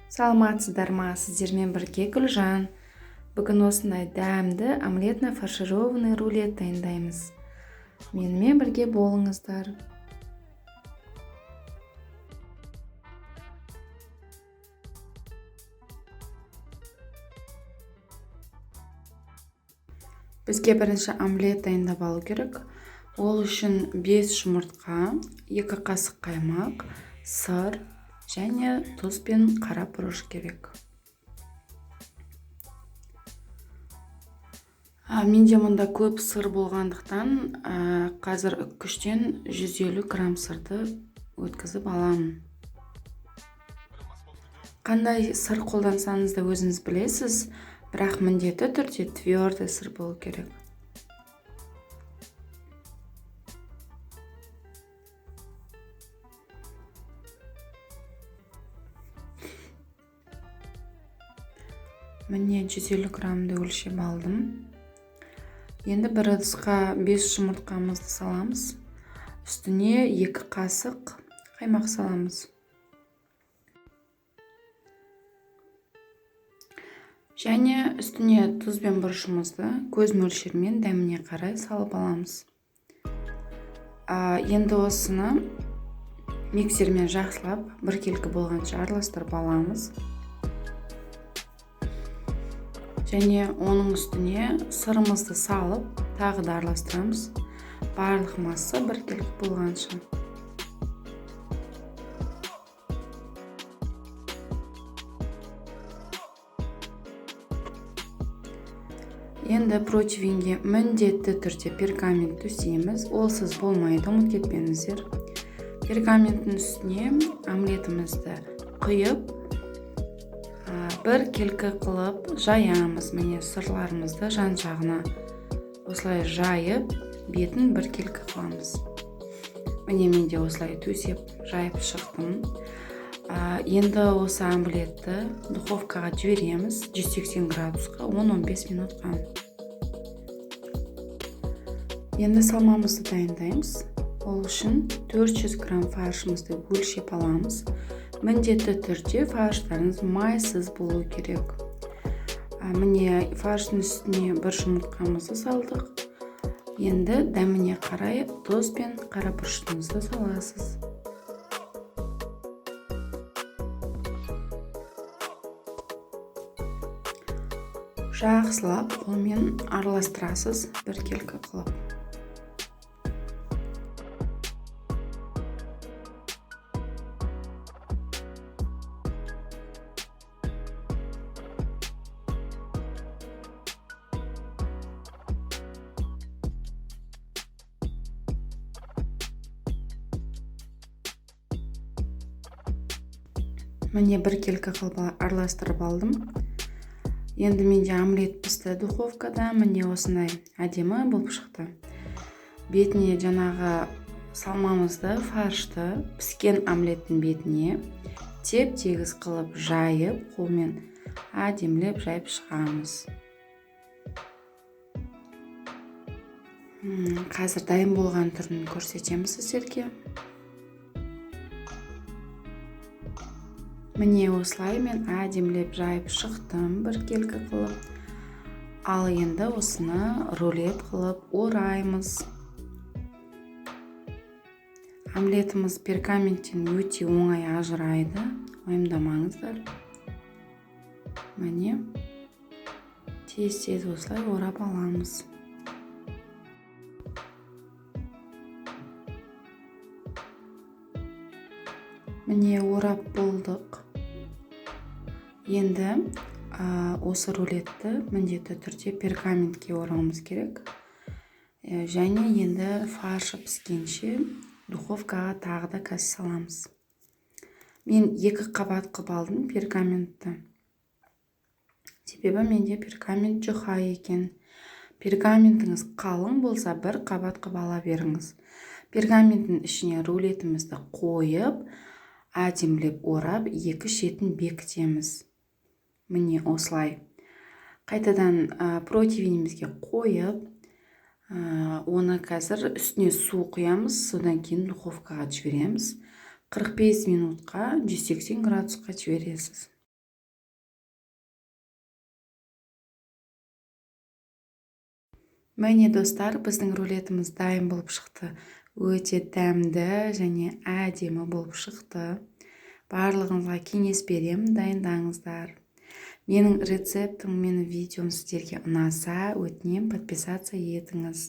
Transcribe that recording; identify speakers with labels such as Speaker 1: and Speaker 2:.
Speaker 1: Саламатсыздар ма? Сіздермен бірге Гүлжан. Бүгін осындай дәмді омлетно-фаршированный рулет дайындаймыз. Менімен бірге болыңыздар. Бізге бірінші омлет дайындап алу керек. Ол үшін 5 жұмыртқа, 2 қасық қаймақ, сыр және тұз бен қара бұрыш керек. Менде мұнда көп сыр болғандықтан, қазір үккіштен 150 грамм сырды өткізіп аламын. Қандай сыр қолдансаңыз да өзіңіз білесіз, бірақ міндетті түрде твердый сыр болу керек. Міне 150 граммды өлшеп алдым. Енді бір ыдысқа 5 жұмыртқамызды саламыз. Үстіне 2 қасық қаймақ саламыз. Және үстіне тұз бен бұрышымызды көз мөлшермен дәміне қарай салып аламыз. Енді осыны миксермен жақсылап біркелкі болғанша араластырып аламыз. Және оның үстіне сырымызды салып, тағы да араластырамыз. Барлық масса біркелкі болғанша. Енді противенге міндетті түрде пергамент төсейміз. Олсыз болмайды, ұмыт кетпеңіздер. Пергаменттің үстіне омлетімізді құйып, біркелкі қылып жаямыз. Міне сырларымызды жан-жағына осылай жайып, бетін біркелкі қыламыз. Міне менде осылай төсеп, жайып шықтым. Енді осы омлетті духовкаға жібереміз 180 градусқа 10-15 минутқа. Енді салмамызды дайындаймыз. Ол үшін 400 грамм фаршымызды өлшеп аламыз. Міндетті түрде фарштарыңыз майсыз болу керек. Міне фарштың үстіне 1 жұмыртқамызды салдық. Енді дәміне қарай тұз бен қара бұрышыңызды саласыз. Жақсылап қолмен араластырасыз біркелкі қылып. Міне біркелкі қылып араластырып алдым. Енді менде омлет пісті духовкада. Міне осындай әдемі болып шықты. Бетіне жаңағы салмамызды, фаршты піскен омлеттің бетіне теп-тегіс қылып жайып, қолмен әдемілеп жайып шығамыз. Қазір дайын болған түрін көрсетеміз сіздерге. Міне осылай мен әдемілеп жайып шықтым біркелкі қылып. Ал енді осыны рулет қылып ораймыз. Омлетіміз пергаменттен өте оңай ажырайды, уайымдамаңыздар. Міне тез-тез осылай орап аламыз. Міне орап болдық. Енді осы рулетті міндетті түрде пергаментке орауымыз керек. Және енді фаршы піскенше духовкаға тағы да қазір саламыз. Мен 2 қабат қылып алдым пергаментті. Себебі менде пергамент жұқа екен. Пергаментіңіз қалың болса 1 қабат қылып ала беріңіз. Пергаменттің ішіне рулетімізді қойып, әдемілеп орап, 2 шетін бекітеміз. Міне осылай. Қайтадан противенімізге қойып, оны қазір үстіне су құямыз, содан кейін духовкаға жібереміз. 45 минутқа 180 градусқа жібересіз. Міне достар, біздің рулетіміз дайын болып шықты. Өте дәмді және әдемі болып шықты. Барлығыңызға кеңес берем, дайындаңыздар. Менің рецептім, менің видеом сіздерге ұнаса, өтінем подписаться етіңіз.